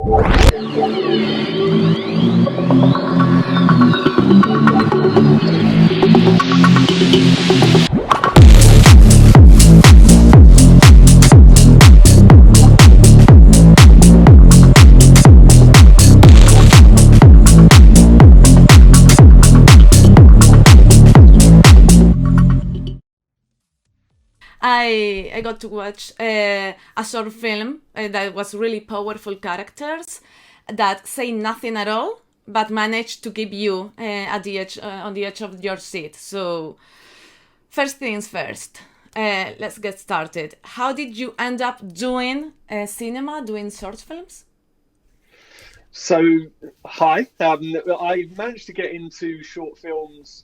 I got to watch a short film that was really powerful characters that say nothing at all, but manage to keep you at the edge on the edge of your seat. So, first things first. Let's get started. How did you end up doing cinema, doing short films? So, hi. I managed to get into short films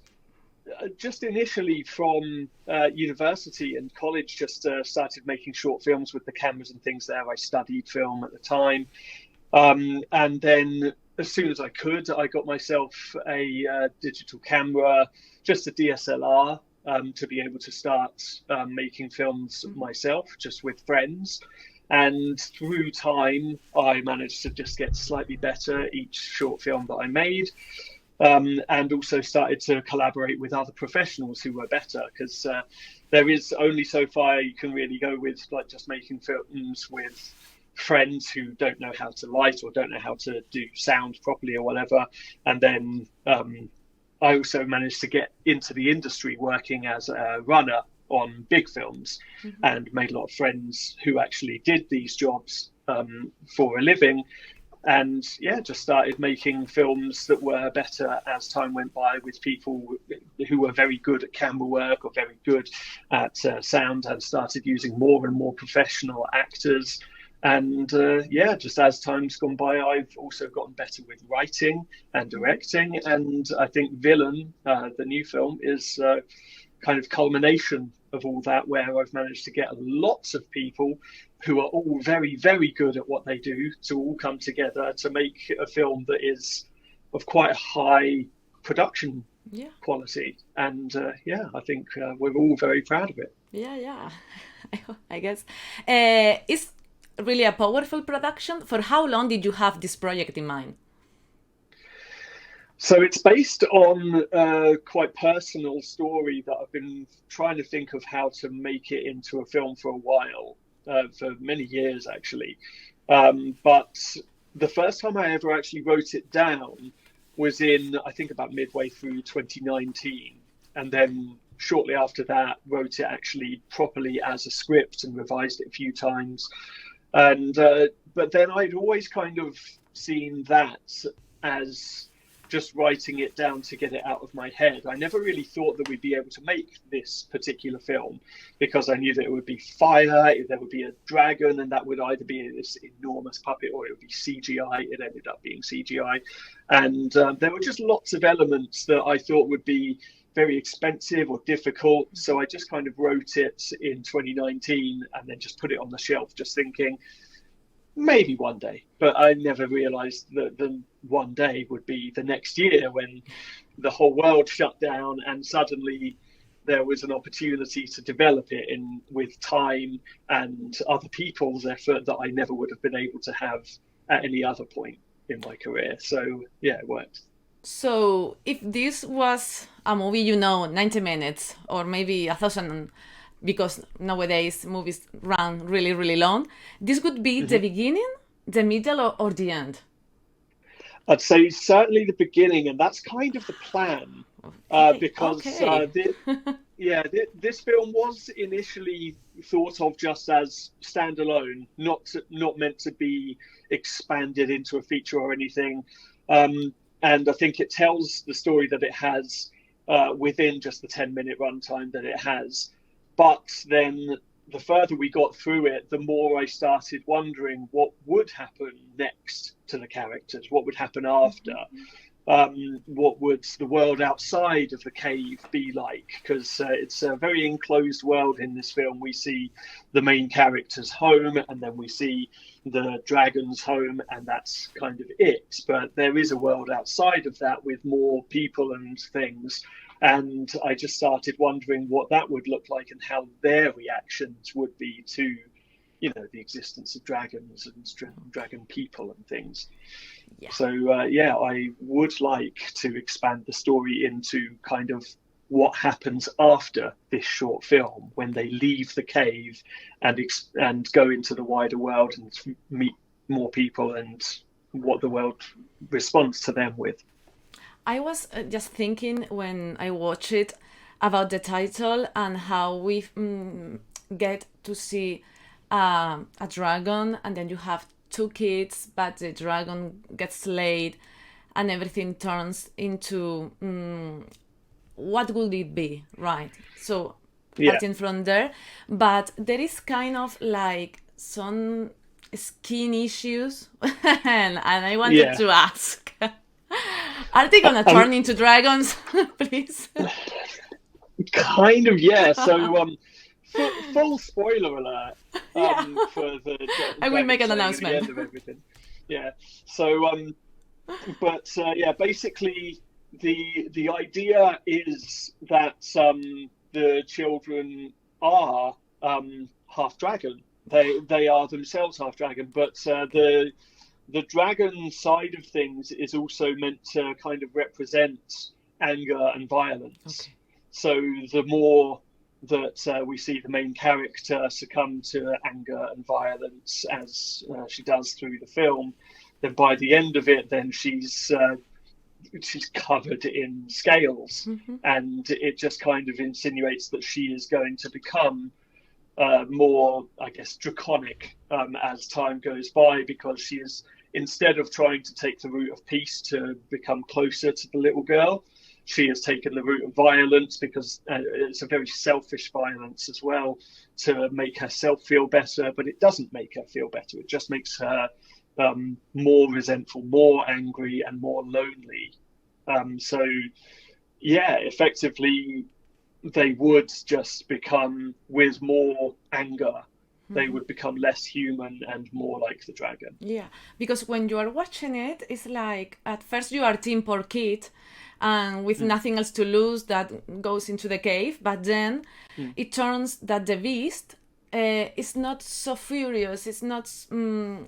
just initially from university and college. Just started making short films with the cameras and things there. I studied film at the time. And then as soon as I could, I got myself a digital camera, just a DSLR, to be able to start making films myself, just with friends. And through time, I managed to just get slightly better each short film that I made. And also started to collaborate with other professionals who were better, because there is only so far you can really go with like just making films with friends who don't know how to light or don't know how to do sound properly or whatever. And then I also managed to get into the industry working as a runner on big films, and made a lot of friends who actually did these jobs for a living. And yeah, just started making films that were better as time went by, with people who were very good at camera work or very good at sound, and started using more and more professional actors. And yeah, just as time's gone by, I've also gotten better with writing and directing. And I think Villain, the new film, is kind of culmination of all that, where I've managed to get lots of people who are all very, very good at what they do to all come together to make a film that is of quite high production quality. And yeah, I think we're all very proud of it. Yeah. I guess. It's really a powerful production. For how long did you have this project in mind? So it's based on a quite personal story that I've been trying to think of how to make it into a film for a while, for many years actually. But the first time I ever actually wrote it down was in, I think, about midway through 2019. And then shortly after that, wrote it actually properly as a script and revised it a few times. And but then I'd always kind of seen that as just writing it down to get it out of my head. I never really thought that we'd be able to make this particular film, because I knew that it would be fire, there would be a dragon, and that would either be this enormous puppet or it would be CGI. It ended up being CGI. And there were just lots of elements that I thought would be very expensive or difficult. So I just kind of wrote it in 2019 and then just put it on the shelf, just thinking, maybe one day. But I never realized that the one day would be the next year, when the whole world shut down and suddenly there was an opportunity to develop it in with time and other people's effort that I never would have been able to have at any other point in my career. So yeah, it worked. So if this was a movie, 90 minutes or maybe 1,000, because nowadays movies run really, really long, this would be the beginning, the middle, or the end? I'd say certainly the beginning, and that's kind of the plan, because this film was initially thought of just as standalone, not meant to be expanded into a feature or anything. And I think it tells the story that it has within just the 10-minute runtime that it has. But then the further we got through it, the more I started wondering what would happen next to the characters, what would happen after, what would the world outside of the cave be like? Because it's a very enclosed world in this film. We see the main character's home, and then we see the dragon's home, and that's kind of it. But there is a world outside of that with more people and things. And I just started wondering what that would look like and how their reactions would be to, the existence of dragons and dragon people and things. Yeah. So I would like to expand the story into kind of what happens after this short film when they leave the cave and go into the wider world and meet more people and what the world responds to them with. I was just thinking when I watched it about the title and how we get to see a dragon, and then you have two kids, but the dragon gets slayed and everything turns into what would it be, right? So starting from there, but there is kind of like some skin issues and I wanted to ask, are they gonna turn into dragons? Please. Kind of, yeah. So full spoiler alert for the I will make an announcement at the end of everything. Yeah. So basically the idea is that the children are half dragon. They are themselves half dragon, but the dragon side of things is also meant to kind of represent anger and violence. Okay. So the more that we see the main character succumb to anger and violence as she does through the film, then by the end of it, then she's covered in scales, and it just kind of insinuates that she is going to become more, I guess, draconic as time goes by, because she is, instead of trying to take the route of peace to become closer to the little girl, she has taken the route of violence, because it's a very selfish violence as well, to make herself feel better, but it doesn't make her feel better. It just makes her more resentful, more angry, and more lonely. Effectively, they would just become, with more anger, they would become less human and more like the dragon. Yeah, because when you are watching it, it's like at first you are team poor kid, and with nothing else to lose, that goes into the cave, but then it turns that the beast is not so furious, it's not so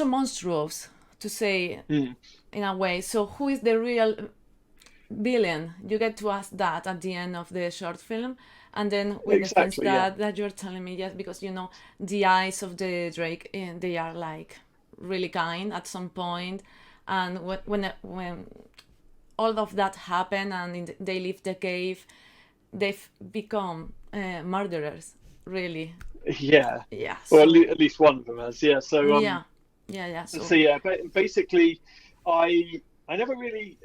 monstrous, to say in a way. So who is the real villain? You get to ask that at the end of the short film, and then with the things that you're telling me, yes, because the eyes of the drake, they are like really kind at some point, and when all of that happen and they leave the cave, they've become murderers, really. Yeah. So, well, at least one of them has. Yeah. So basically, I never really.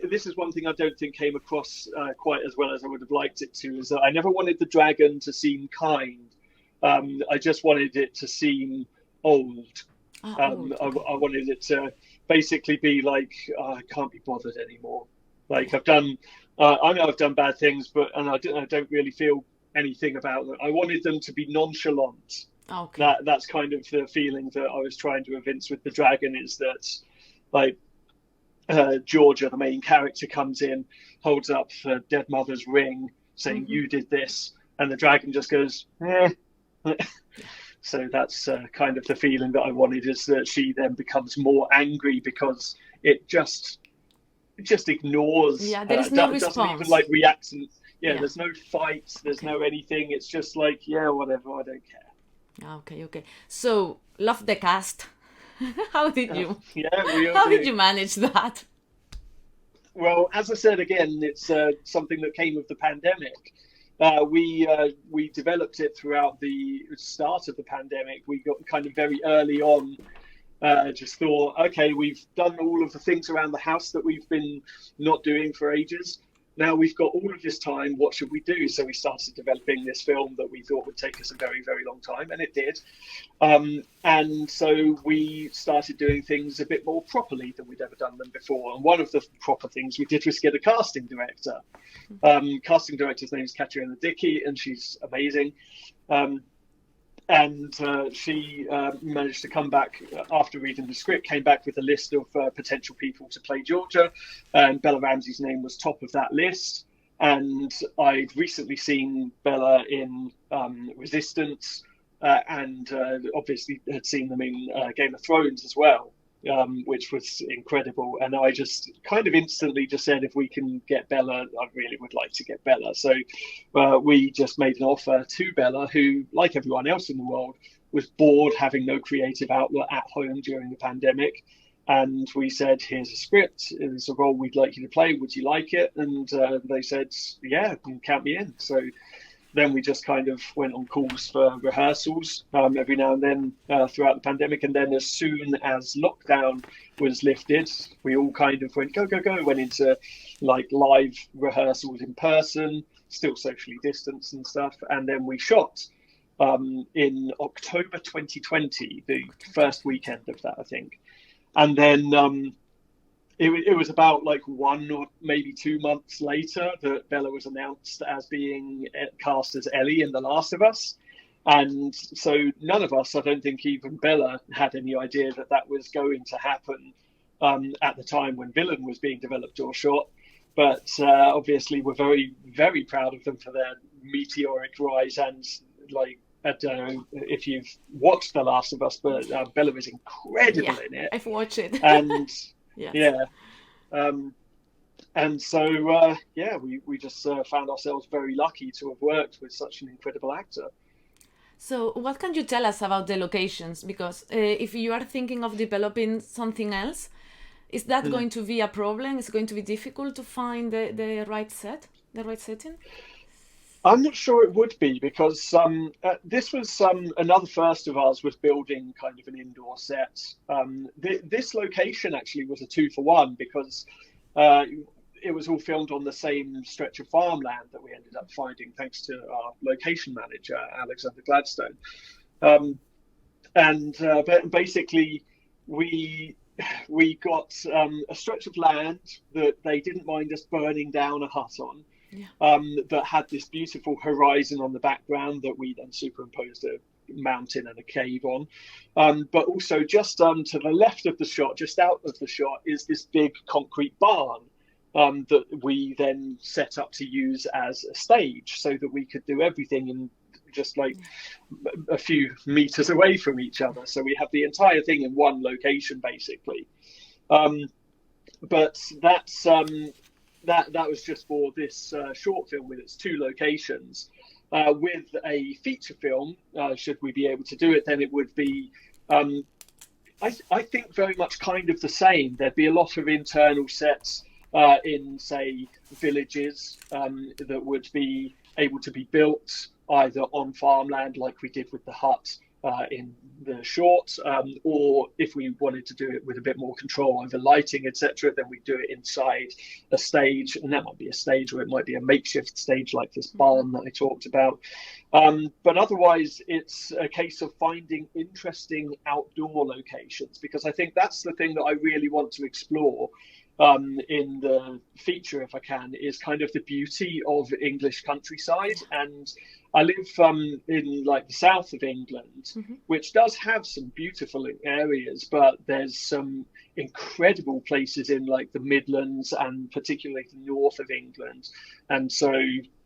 This is one thing I don't think came across quite as well as I would have liked it to. Is that I never wanted the dragon to seem kind. I just wanted it to seem old. I wanted it to basically be like, I can't be bothered anymore. Like I've done, I know I've done bad things, and I don't really feel anything about them. I wanted them to be nonchalant. Okay. That's kind of the feeling that I was trying to evince with the dragon, is that like Georgia, the main character, comes in, holds up the dead mother's ring, saying, you did this, and the dragon just goes, eh. So that's kind of the feeling that I wanted, is that she then becomes more angry because it just ignores. There is no response. Doesn't even like react. There's no fight. There's no anything. It's just like, whatever. I don't care. Okay. So, love the cast. How did you? How did you manage that? Well, as I said again, it's something that came with the pandemic. We developed it throughout the start of the pandemic. We got kind of very early on, just thought, okay, we've done all of the things around the house that we've been not doing for ages. Now we've got all of this time, what should we do? So we started developing this film that we thought would take us a very, very long time, and it did. And so we started doing things a bit more properly than we'd ever done them before. And one of the proper things we did was get a casting director. Casting director's name is Katerina Dickey, and she's amazing. And she managed to come back after reading the script, came back with a list of potential people to play Georgia, and Bella Ramsey's name was top of that list. And I'd recently seen Bella in Resistance, and obviously had seen them in Game of Thrones as well, which was incredible. And I just kind of instantly just said, if we can get Bella, I really would like to get Bella. So we just made an offer to Bella, who, like everyone else in the world, was bored having no creative outlet at home during the pandemic. And we said, here's a script, it's a role we'd like you to play, would you like it? And they said, yeah, you can count me in. So then we just kind of went on calls for rehearsals every now and then throughout the pandemic. And then as soon as lockdown was lifted, we all kind of went, go, went into like live rehearsals in person, still socially distanced and stuff. And then we shot in October 2020, the first weekend of that, I think. And then it was about like 1 or maybe 2 months later that Bella was announced as being cast as Ellie in The Last of Us. And so none of us, I don't think even Bella, had any idea that that was going to happen at the time when Villain was being developed or shot. But obviously we're very, very proud of them for their meteoric rise. And like, I don't know if you've watched The Last of Us, but Bella is incredible in it. I've watched it. And yes. yeah. And so, we just found ourselves very lucky to have worked with such an incredible actor. So what can you tell us about the locations? Because if you are thinking of developing something else, is that going to be a problem? Is it going to be difficult to find the right setting? I'm not sure it would be, because this was another first of ours, was building kind of an indoor set. This location actually was a 2-for-1, because it was all filmed on the same stretch of farmland that we ended up finding, thanks to our location manager, Alexander Gladstone. But basically, we got a stretch of land that they didn't mind us burning down a hut on. That had this beautiful horizon on the background that we then superimposed a mountain and a cave on. But also just to the left of the shot, just out of the shot, is this big concrete barn that we then set up to use as a stage, so that we could do everything in just like a few meters away from each other. So we have the entire thing in one location, basically. But that's... That was just for this short film with its 2 locations. With a feature film, should we be able to do it, then it would be, I think, very much kind of the same. There'd be a lot of internal sets in, say, villages that would be able to be built either on farmland, like we did with the hut in the short, or if we wanted to do it with a bit more control over lighting, etc., then we do it inside a stage, and that might be a stage, or it might be a makeshift stage like this barn that I talked about. But otherwise, it's a case of finding interesting outdoor locations, because I think that's the thing that I really want to explore in the feature, if I can, is kind of the beauty of English countryside. And I live in like the south of England, which does have some beautiful areas, but there's some incredible places in like the Midlands and particularly the north of England. And so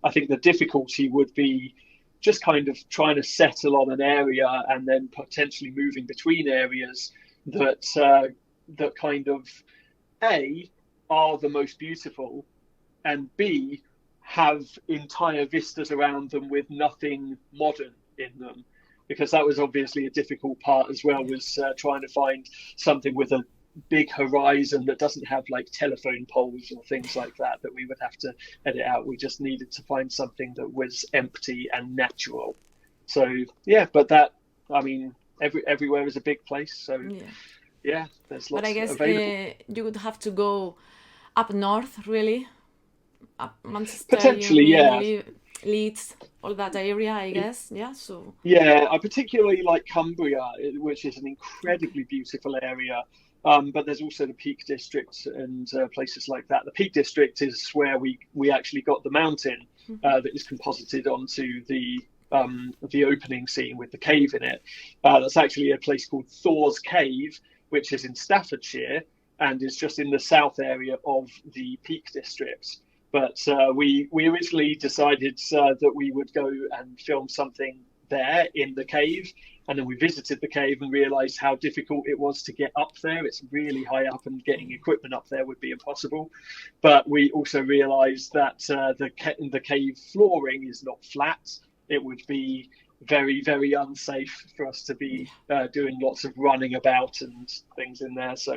I think the difficulty would be just kind of trying to settle on an area and then potentially moving between areas that that kind of A, are the most beautiful, and B, have entire vistas around them with nothing modern in them. Because that was obviously a difficult part as well, was trying to find something with a big horizon that doesn't have like telephone poles or things like that we would have to edit out. We just needed to find something that was empty and natural. So yeah, but that, I mean, everywhere is a big place, so yeah, there's lots. But I guess you would have to go up north, really, up Manchester, potentially, Leeds, all that area, I guess. So I particularly like Cumbria, which is an incredibly beautiful area. But there's also the Peak District and places like that. The Peak District is where we actually got the mountain that is composited onto the opening scene with the cave in it. That's actually a place called Thor's Cave, which is in Staffordshire and is just in the south area of the Peak District. But we originally decided that we would go and film something there in the cave. And then we visited the cave and realized how difficult it was to get up there. It's really high up, and getting equipment up there would be impossible. But we also realized that the cave flooring is not flat. It would be very, very unsafe for us to be doing lots of running about and things in there. So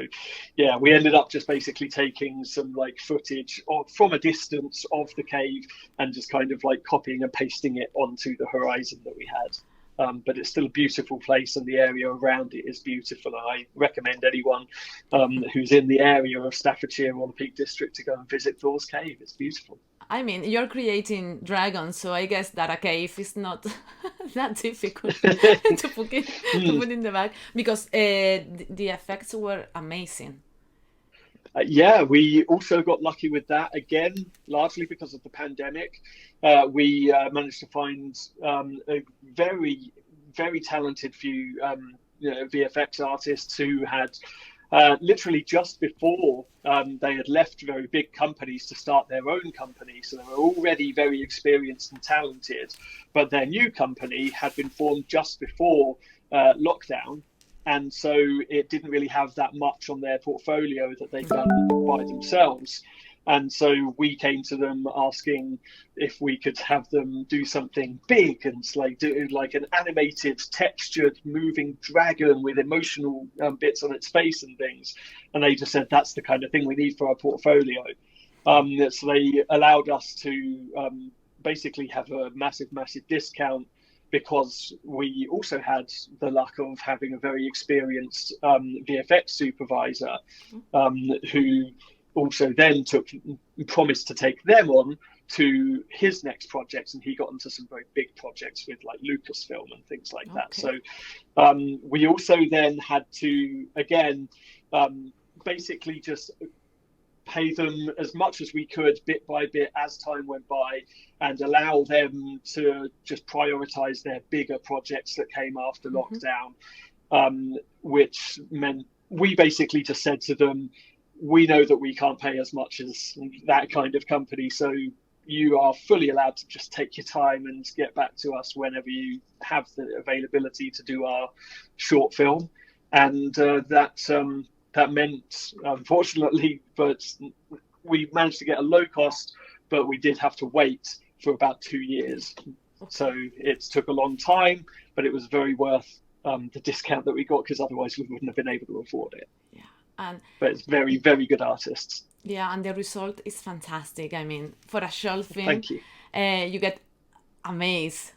yeah, we ended up just basically taking some like footage from a distance of the cave and just kind of like copying and pasting it onto the horizon that we had. But it's still a beautiful place, and the area around it is beautiful. And I recommend anyone who's in the area of Staffordshire or the Peak District to go and visit Thor's Cave. It's beautiful. I mean, you're creating dragons, so I guess that a cave is not that difficult to put in the bag, because the effects were amazing. Yeah, we also got lucky with that again, largely because of the pandemic. We managed to find a very, very talented few VFX artists who had literally just before they had left very big companies to start their own company. So they were already very experienced and talented, but their new company had been formed just before lockdown. And so it didn't really have that much on their portfolio that they'd done by themselves. And so we came to them asking if we could have them do something big and like do like an animated, textured, moving dragon with emotional bits on its face and things. And they just said, that's the kind of thing we need for our portfolio. So they allowed us to basically have a massive, massive discount, because we also had the luck of having a very experienced VFX supervisor who also then promised to take them on to his next projects, and he got into some very big projects with like Lucasfilm and things like that. So we also then had to again basically just pay them as much as we could bit by bit as time went by, and allow them to just prioritize their bigger projects that came after lockdown, which meant we basically just said to them, we know that we can't pay as much as that kind of company, so you are fully allowed to just take your time and get back to us whenever you have the availability to do our short film. And that meant, unfortunately, but we managed to get a low cost, but we did have to wait for about 2 years. So it took a long time, but it was very worth the discount that we got, because otherwise we wouldn't have been able to afford it. But it's very, very good artists. Yeah, and the result is fantastic. I mean, for a short film, Thank you. You get amazed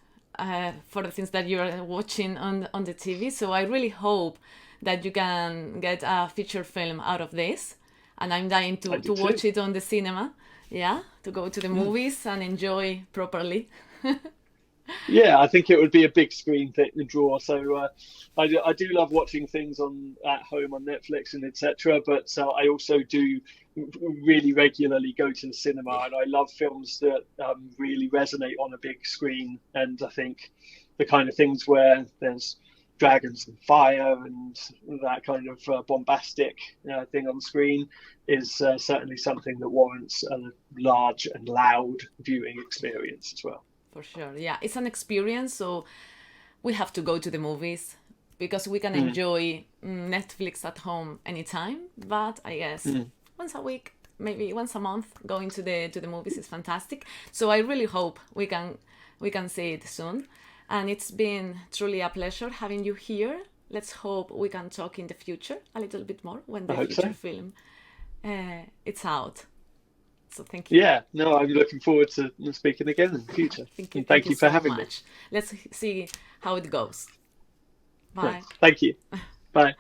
for the things that you're watching on the TV. So I really hope that you can get a feature film out of this. And I'm dying to watch it on the cinema. Yeah, to go to the movies and enjoy properly. Yeah, I think it would be a big screen thing to draw. So I do love watching things at home on Netflix and etc. But I also do really regularly go to the cinema, and I love films that really resonate on a big screen. And I think the kind of things where there's dragons and fire and that kind of bombastic thing on screen is certainly something that warrants a large and loud viewing experience as well. For sure, yeah, it's an experience, so we have to go to the movies, because we can enjoy Netflix at home anytime, but I guess once a week, maybe once a month, going to the movies is fantastic. So I really hope we can see it soon, and it's been truly a pleasure having you here. Let's hope we can talk in the future a little bit more when the feature film it's out. So thank you. Yeah, no, I'm looking forward to speaking again in the future. Thank you for having me. Let's see how it goes. Bye. Thank you. Bye.